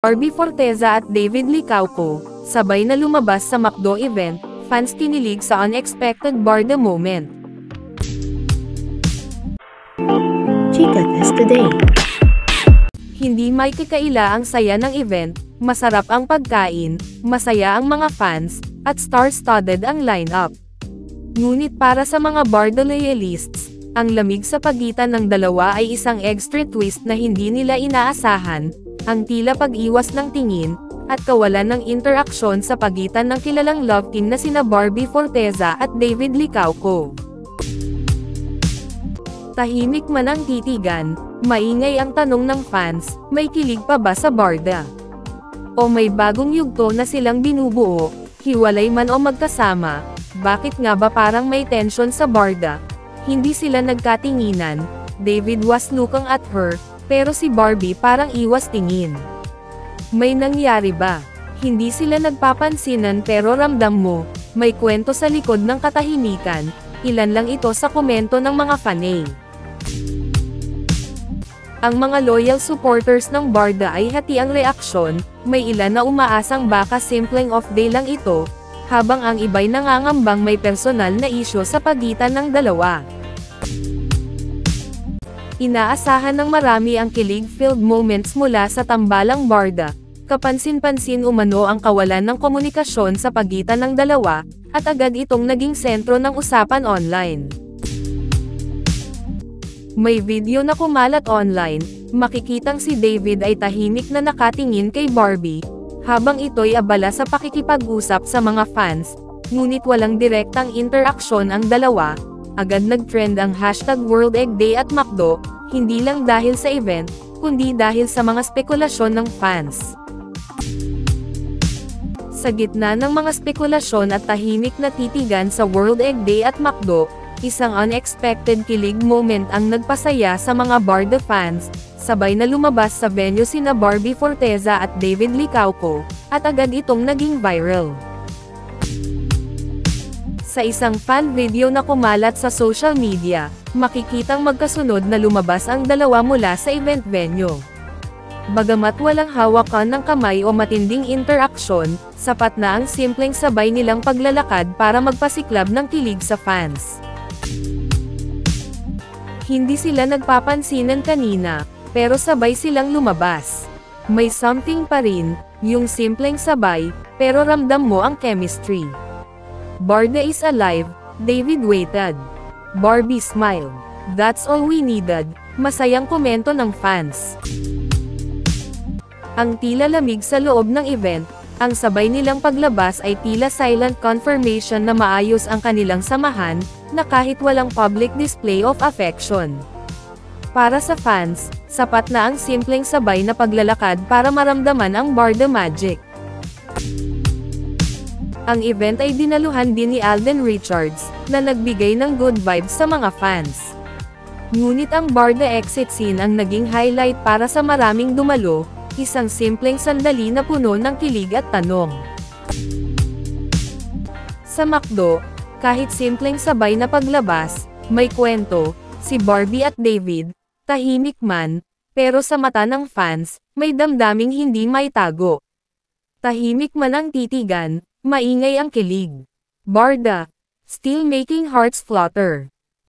Barbie Forteza at David Licauco, sabay na lumabas sa McDo event, fans kinilig sa unexpected Barda moment. Chika Test Today. Hindi may kakaila ang saya ng event, masarap ang pagkain, masaya ang mga fans, at star-studded ang lineup. Ngunit para sa mga Barda loyalists, ang lamig sa pagitan ng dalawa ay isang extra twist na hindi nila inaasahan, ang tila pag-iwas ng tingin, at kawalan ng interaksyon sa pagitan ng kilalang love team na sina Barbie Forteza at David Licauco. Tahimik man ang titigan, maingay ang tanong ng fans, may kilig pa ba sa Barda? O may bagong yugto na silang binubuo, hiwalay man o magkasama, bakit nga ba parang may tension sa Barda? Hindi sila nagkatinginan, David was looking at her, pero si Barbie parang iwas tingin. May nangyari ba? Hindi sila nagpapansinan pero ramdam mo, may kwento sa likod ng katahimikan, ilan lang ito sa komento ng mga fanay. Ang mga loyal supporters ng Barda ay hati ang reaksyon, may ilan na umaasang baka simpleng off-day lang ito, habang ang iba'y nangangambang may personal na isyu sa pagitan ng dalawa. Inaasahan ng marami ang kilig-filled moments mula sa tambalang Barda, kapansin-pansin umano ang kawalan ng komunikasyon sa pagitan ng dalawa, at agad itong naging sentro ng usapan online. May video na kumalat online, makikitang si David ay tahimik na nakatingin kay Barbie, habang ito'y abala sa pakikipag-usap sa mga fans, ngunit walang direktang interaksyon ang dalawa. Agad nag-trend ang #World Egg Day at McDo, hindi lang dahil sa event, kundi dahil sa mga spekulasyon ng fans. Sa gitna ng mga spekulasyon at tahimik na titigan sa World Egg Day at McDo, isang unexpected kilig moment ang nagpasaya sa mga Barda fans, sabay na lumabas sa venue sina Barbie Forteza at David Licauco, at agad itong naging viral. Sa isang fan video na kumalat sa social media, makikitang magkasunod na lumabas ang dalawa mula sa event venue. Bagamat walang hawakan ng kamay o matinding interaksyon, sapat na ang simpleng sabay nilang paglalakad para magpasiklab ng kilig sa fans. Hindi sila nagpapansinan kanina, pero sabay silang lumabas. May something pa rin, yung simpleng sabay, pero ramdam mo ang chemistry. Barda is alive, David waited. Barbie smiled. That's all we needed, masayang komento ng fans. Ang tila lamig sa loob ng event, ang sabay nilang paglabas ay tila silent confirmation na maayos ang kanilang samahan, na kahit walang public display of affection. Para sa fans, sapat na ang simpleng sabay na paglalakad para maramdaman ang Barda magic. Ang event ay dinaluhan din ni Alden Richards, na nagbigay ng good vibes sa mga fans. Ngunit ang Barda exit scene ang naging highlight para sa maraming dumalo, isang simpleng sandali na puno ng kilig at tanong. Sa McDo, kahit simpleng sabay na paglabas, may kwento, si Barbie at David, tahimik man, pero sa mata ng fans, may damdaming hindi maitago. Tahimik man ang titigan, maingay ang kilig. Barda, still making hearts flutter.